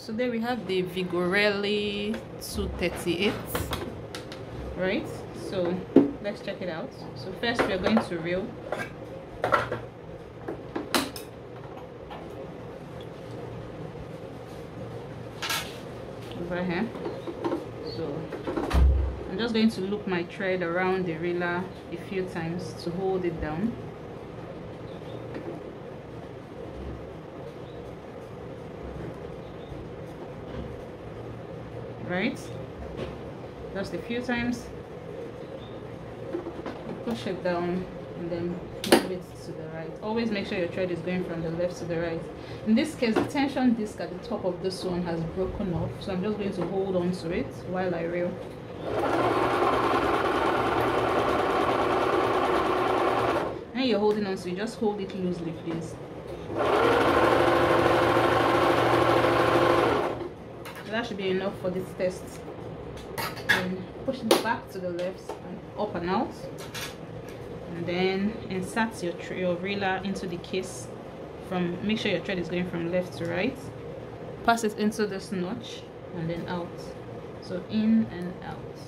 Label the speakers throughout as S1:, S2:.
S1: So there we have the Vigorelli 238, right? So let's check it out. So first we are going to reel. Over here. So I'm just going to loop my thread around the reeler a few times to hold it down. Right, just a few times, push it down and then move it to the right. Always make sure your thread is going from the left to the right. In this case, the tension disc at the top of this one has broken off, so I'm just going to hold on to it while I reel. And you're holding on, so you just hold it loosely, please. That should be enough for this test. And push it back to the left and up and out, and then insert your reeler into the case. Make sure your thread is going from left to right. Pass it into this notch and then out. So in and out,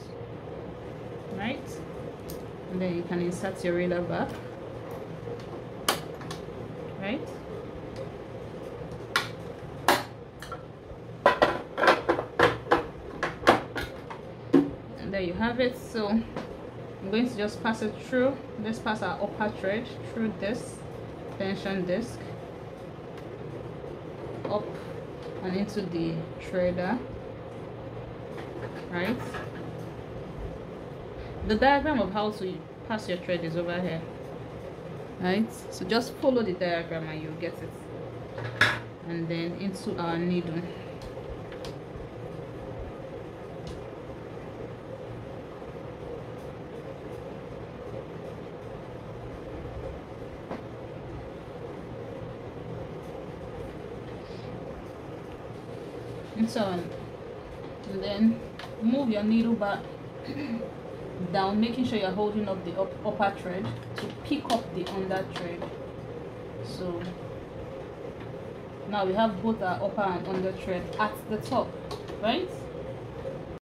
S1: right? And then you can insert your reeler back, right? There you have it. So I'm going to just pass it through. Let's pass our upper thread through this tension disc up and into the threader, right? The diagram of how to pass your thread is over here, right? So just follow the diagram and you'll get it. And then into our needle. And so on, and then move your needle back down, making sure you're holding up the upper thread to pick up the under thread. So now we have both our upper and under thread at the top, right?